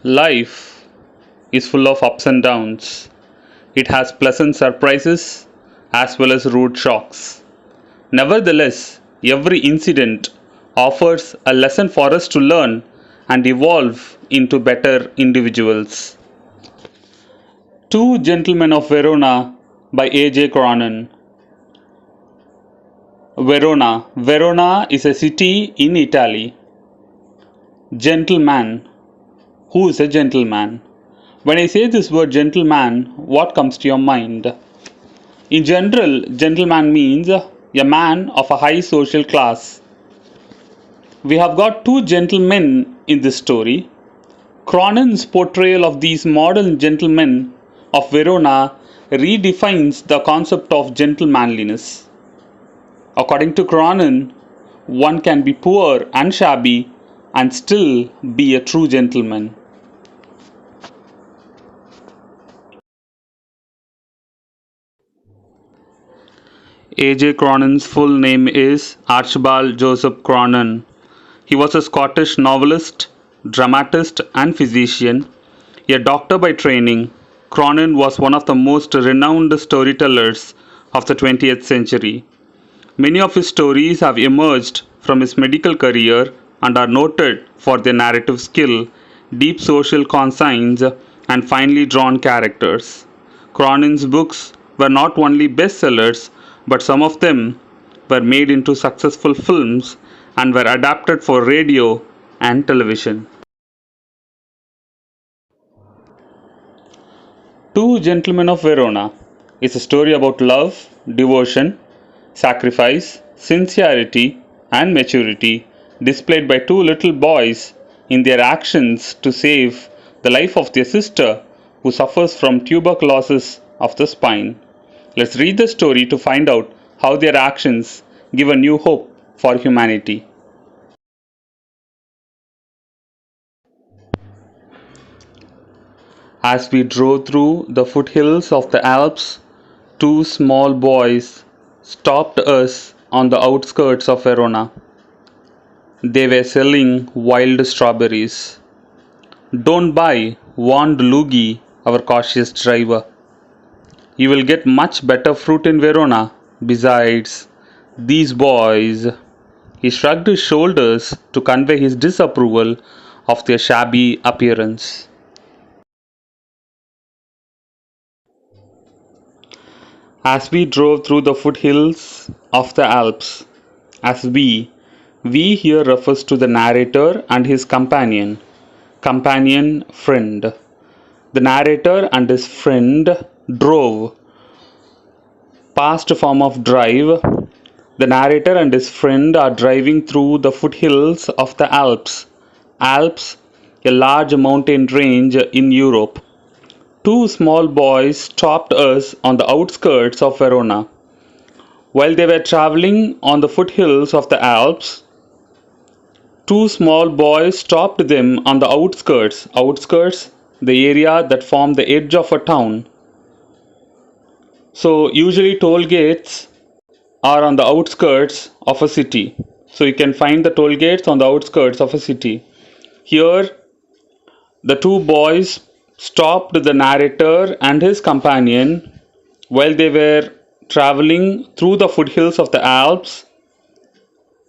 Life is full of ups and downs. It has pleasant surprises as well as rude shocks. Nevertheless, every incident offers a lesson for us to learn and evolve into better individuals. Two Gentlemen of Verona by A.J. Verona. Verona is a city in Italy. Gentleman. Who is a gentleman? When I say this word gentleman, what comes to your mind? In general, gentleman means a man of a high social class. We have got two gentlemen in this story. Cronen's portrayal of these modern gentlemen of Verona redefines the concept of gentlemanliness. According to Cronen, one can be poor and shabby and still be a true gentleman. A.J. Cronen's full name is Archibald Joseph Cronen. He was a Scottish novelist, dramatist, and physician. A doctor by training, Cronen was one of the most renowned storytellers of the 20th century. Many of his stories have emerged from his medical career and are noted for their narrative skill, deep social conscience, and finely drawn characters. Cronen's books were not only bestsellers, but some of them were made into successful films and were adapted for radio and television. Two Gentlemen of Verona is a story about love, devotion, sacrifice, sincerity, and maturity displayed by two little boys in their actions to save the life of their sister who suffers from tuberculosis of the spine. Let's read the story to find out how their actions give a new hope for humanity. As we drove through the foothills of the Alps, two small boys stopped us on the outskirts of Verona. They were selling wild strawberries. "Don't buy," warned Luigi, our cautious driver. "You will get much better fruit in Verona. Besides, these boys..." He shrugged his shoulders to convey his disapproval of their shabby appearance. As we drove through the foothills of the Alps, as we here refers to the narrator and his companion, friend. The narrator and his friend drove. Past form of drive. The narrator and his friend are driving through the foothills of the Alps. Alps, a large mountain range in Europe. Two small boys stopped us on the outskirts of Verona. While they were traveling on the foothills of the Alps, two small boys stopped them on the outskirts. Outskirts, the area that form the edge of a town. So usually toll gates are on the outskirts of a city. So you can find the toll gates on the outskirts of a city. Here, the two boys stopped the narrator and his companion while they were traveling through the foothills of the Alps,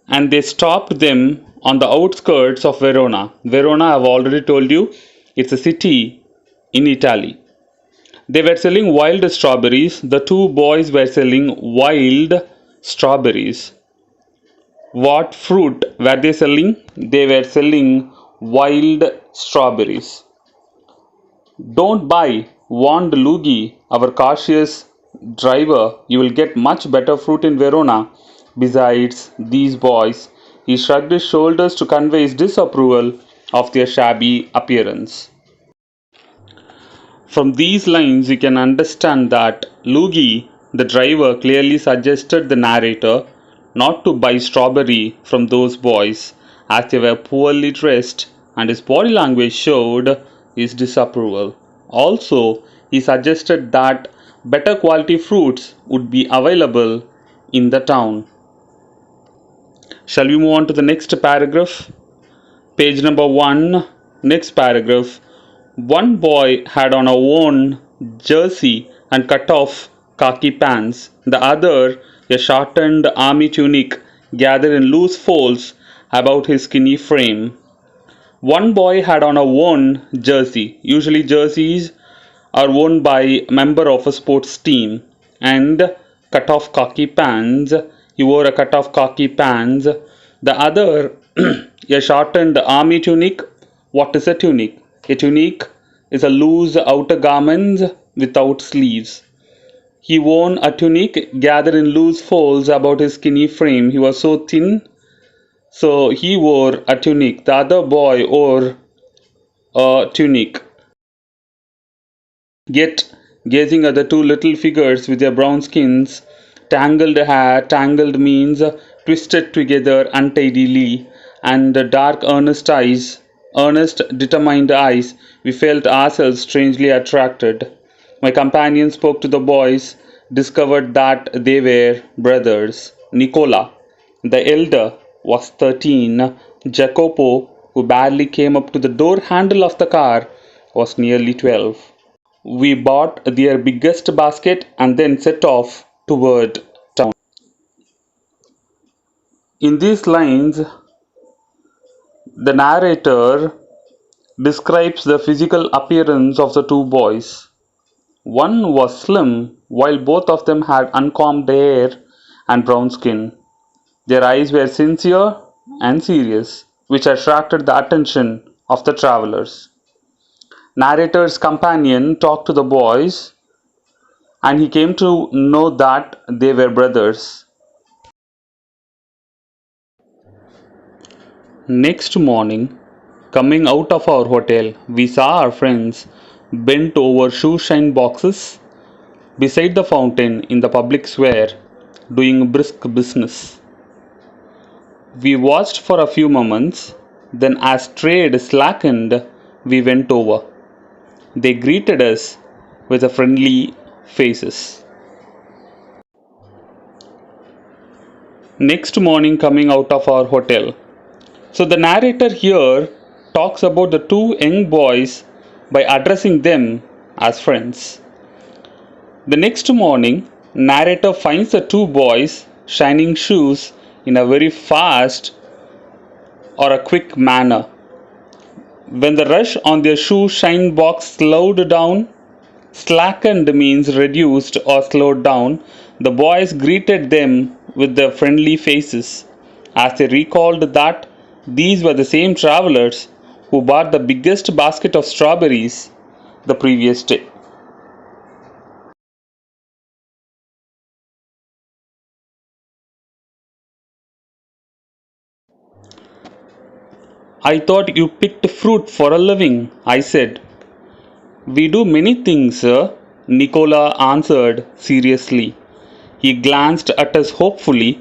and they stopped them on the outskirts of Verona. Verona, I've already told you, it's a city in Italy. They were selling wild strawberries. The two boys were selling wild strawberries. What fruit were they selling? They were selling wild strawberries. "Don't buy," warned Luigi, our cautious driver. "You will get much better fruit in Verona. Besides, these boys..." He shrugged his shoulders to convey his disapproval of their shabby appearance. From these lines, you can understand that Luigi, the driver, clearly suggested the narrator not to buy strawberry from those boys as they were poorly dressed, and his body language showed his disapproval. Also, he suggested that better quality fruits would be available in the town. Shall we move on to the next paragraph? Page number 1, next paragraph. One boy had on a worn jersey and cut off khaki pants, the other a shortened army tunic gathered in loose folds about his skinny frame. One boy had on a worn jersey. Usually, jerseys are worn by a member of a sports team. And cut off khaki pants. He wore a cut off khaki pants. The other, a shortened army tunic. What is a tunic? A tunic is a loose outer garment without sleeves. He wore a tunic gathered in loose folds about his skinny frame. He was so thin, so he wore a tunic. The other boy wore a tunic. Yet, gazing at the two little figures with their brown skins, tangled hair, tangled means twisted together untidily, and dark, earnest, determined eyes, we felt ourselves strangely attracted. My companion spoke to the boys, discovered that they were brothers. Nicola, the elder, was 13. Jacopo, who barely came up to the door handle of the car, was nearly 12. We bought their biggest basket and then set off toward town. In these lines, the narrator describes the physical appearance of the two boys. One was slim, while both of them had uncombed hair and brown skin. Their eyes were sincere and serious, which attracted the attention of the travelers. Narrator's companion talked to the boys, and he came to know that they were brothers. Next morning, coming out of our hotel, we saw our friends bent over shoe shine boxes beside the fountain in the public square, doing brisk business. We watched for a few moments, then, as trade slackened, we went over. They greeted us with friendly faces. Next morning, coming out of our hotel. So, the narrator here talks about the two young boys by addressing them as friends. The next morning, narrator finds the two boys shining shoes in a very fast or a quick manner. When the rush on their shoe shine box slowed down, slackened means reduced or slowed down, the boys greeted them with their friendly faces, as they recalled that these were the same travelers who bought the biggest basket of strawberries the previous day. I thought you picked fruit for a living, I said. We do many things, sir, Nicola answered seriously. He glanced at us hopefully.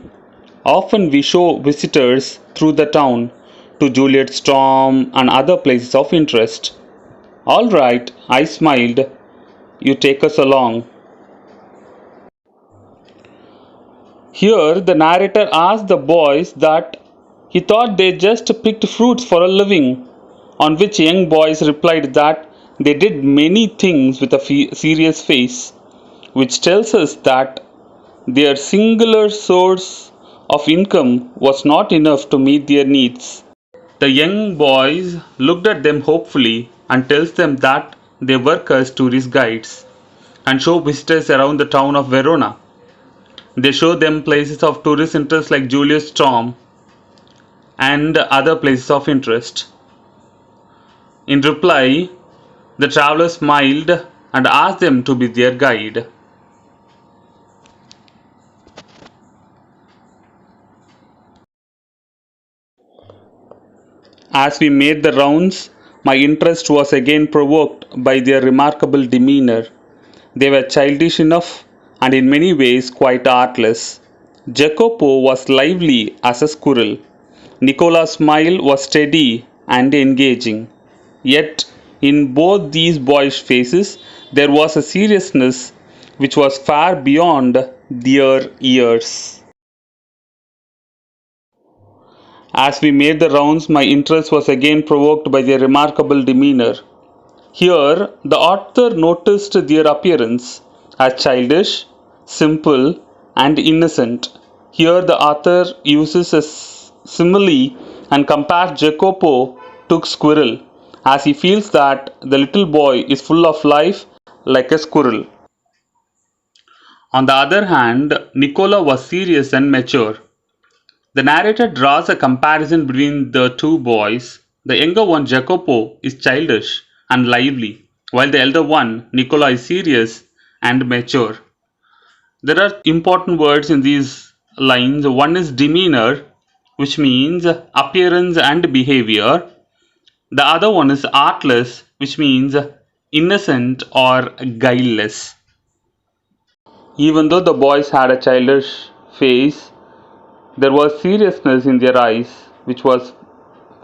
Often we show visitors through the town to Juliet Storm and other places of interest. All right, I smiled. You take us along. Here, the narrator asked the boys that he thought they just picked fruits for a living, on which young boys replied that they did many things with a serious face, which tells us that their singular source of income was not enough to meet their needs. The young boys looked at them hopefully and tells them that they work as tourist guides and show visitors around the town of Verona. They show them places of tourist interest like Julius Storm and other places of interest. In reply, the traveler smiled and asked them to be their guide. As we made the rounds, my interest was again provoked by their remarkable demeanor. They were childish enough and in many ways quite artless. Jacopo was lively as a squirrel. Nicola's smile was steady and engaging. Yet, in both these boyish faces, there was a seriousness which was far beyond their years. As we made the rounds, my interest was again provoked by their remarkable demeanor. Here, the author noticed their appearance as childish, simple, and innocent. Here, the author uses a simile and compares Jacopo to squirrel, as he feels that the little boy is full of life like a squirrel. On the other hand, Nicola was serious and mature. The narrator draws a comparison between the two boys. The younger one, Jacopo, is childish and lively, while the elder one, Nicola, is serious and mature. There are important words in these lines. One is demeanor, which means appearance and behavior. The other one is artless, which means innocent or guileless. Even though the boys had a childish face, there was seriousness in their eyes, which was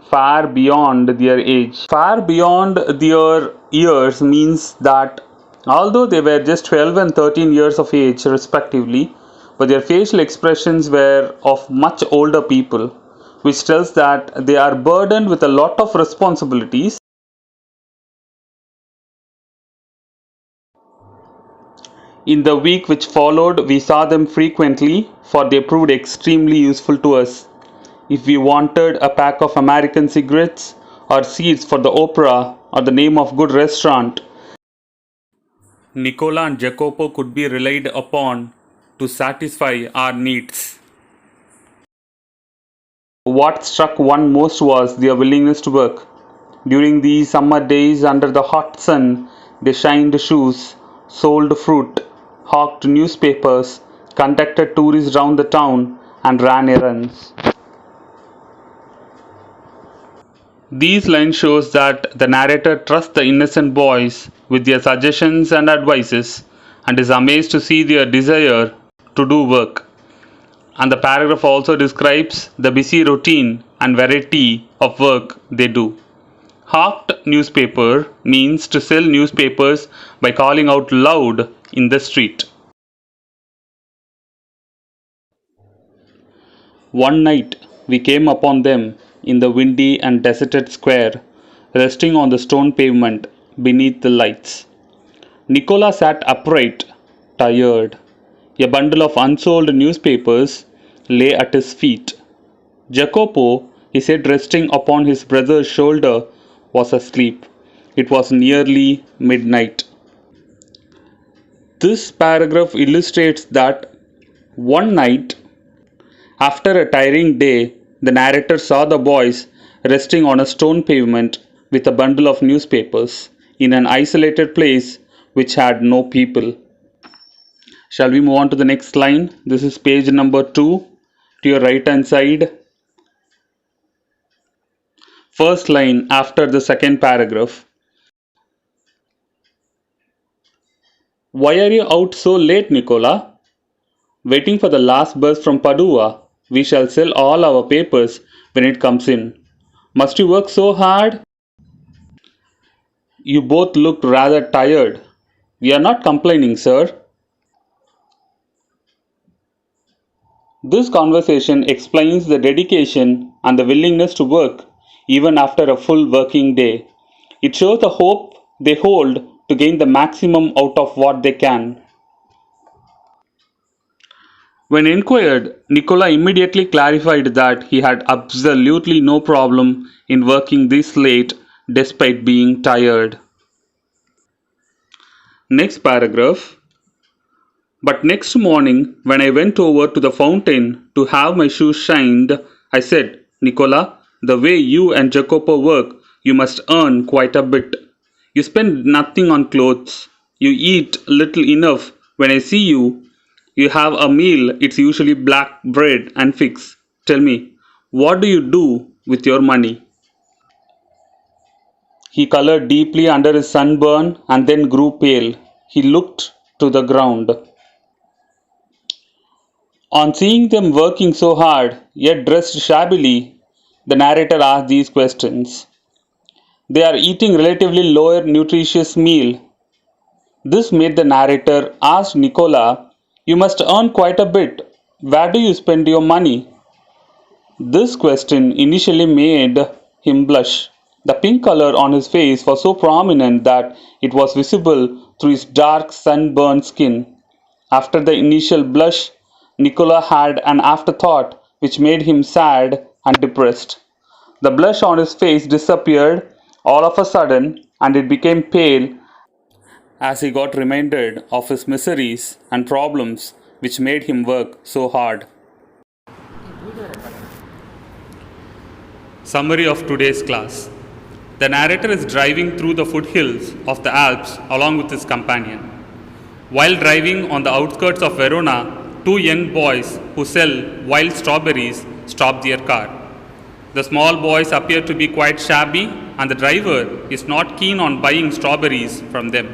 far beyond their age. Far beyond their years means that although they were just 12 and 13 years of age, respectively, but their facial expressions were of much older people, which tells that they are burdened with a lot of responsibilities. In the week which followed, we saw them frequently, for they proved extremely useful to us. If we wanted a pack of American cigarettes, or seats for the opera, or the name of good restaurant, Nicola and Jacopo could be relied upon to satisfy our needs. What struck one most was their willingness to work. During these summer days under the hot sun, they shined shoes, sold fruit, hawked newspapers, conducted tours round the town, and ran errands. These lines shows that the narrator trusts the innocent boys with their suggestions and advices and is amazed to see their desire to do work. And the paragraph also describes the busy routine and variety of work they do. Hawked newspaper means to sell newspapers by calling out loud in the street. One night we came upon them in the windy and deserted square, resting on the stone pavement beneath the lights. Nicola sat upright, tired. A bundle of unsold newspapers lay at his feet. Jacopo, his head resting upon his brother's shoulder, was asleep. It was nearly midnight. This paragraph illustrates that one night, after a tiring day, the narrator saw the boys resting on a stone pavement with a bundle of newspapers in an isolated place which had no people. Shall we move on to the next line? This is page number 2 to your right hand side. First line after the second paragraph. Why are you out so late, Nicola? Waiting for the last bus from Padua. We shall sell all our papers when it comes in. Must you work so hard? You both looked rather tired. We are not complaining, sir. This conversation explains the dedication and the willingness to work even after a full working day. It shows the hope they hold to gain the maximum out of what they can. When inquired, Nicola immediately clarified that he had absolutely no problem in working this late despite being tired. Next paragraph. But next morning, when I went over to the fountain to have my shoes shined, I said, Nicola, the way you and Jacopo work, you must earn quite a bit. You spend nothing on clothes. You eat little enough. When I see you, you have a meal. It's usually black bread and figs. Tell me, what do you do with your money? He colored deeply under his sunburn and then grew pale. He looked to the ground. On seeing them working so hard, yet dressed shabbily, the narrator asked these questions. They are eating relatively lower nutritious meal. This made the narrator ask Nicola, you must earn quite a bit. Where do you spend your money? This question initially made him blush. The pink color on his face was so prominent that it was visible through his dark sunburned skin. After the initial blush, Nicola had an afterthought which made him sad and depressed. The blush on his face disappeared all of a sudden and it became pale as he got reminded of his miseries and problems which made him work so hard. Summary of today's class. The narrator is driving through the foothills of the Alps along with his companion. While driving on the outskirts of Verona, two young boys who sell wild strawberries stop their car. The small boys appear to be quite shabby and the driver is not keen on buying strawberries from them.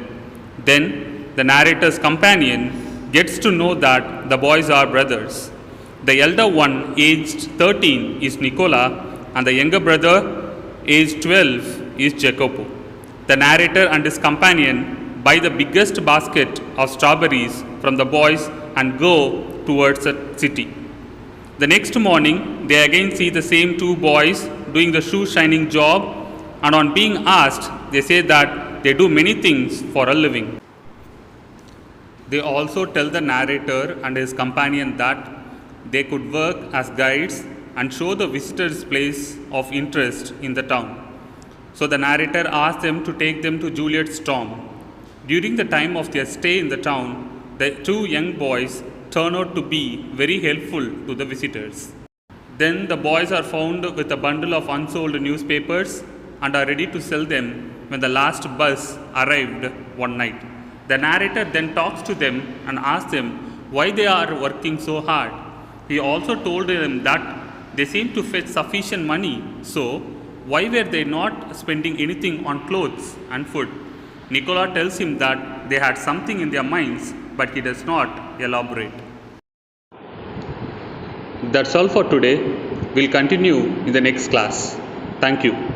Then the narrator's companion gets to know that the boys are brothers. The elder one, aged 13, is Nicola, and the younger brother, aged 12, is Jacopo. The narrator and his companion buy the biggest basket of strawberries from the boys and go towards the city. The next morning, they again see the same two boys doing the shoe shining job, and on being asked, they say that they do many things for a living. They also tell the narrator and his companion that they could work as guides and show the visitors place of interest in the town. So the narrator asks them to take them to Juliet's tomb. During the time of their stay in the town, the two young boys turn out to be very helpful to the visitors. Then the boys are found with a bundle of unsold newspapers and are ready to sell them when the last bus arrived one night. The narrator then talks to them and asks them why they are working so hard. He also told them that they seem to fetch sufficient money, so why were they not spending anything on clothes and food? Nicola tells him that they had something in their minds, but he does not elaborate. That's all for today. We'll continue in the next class. Thank you.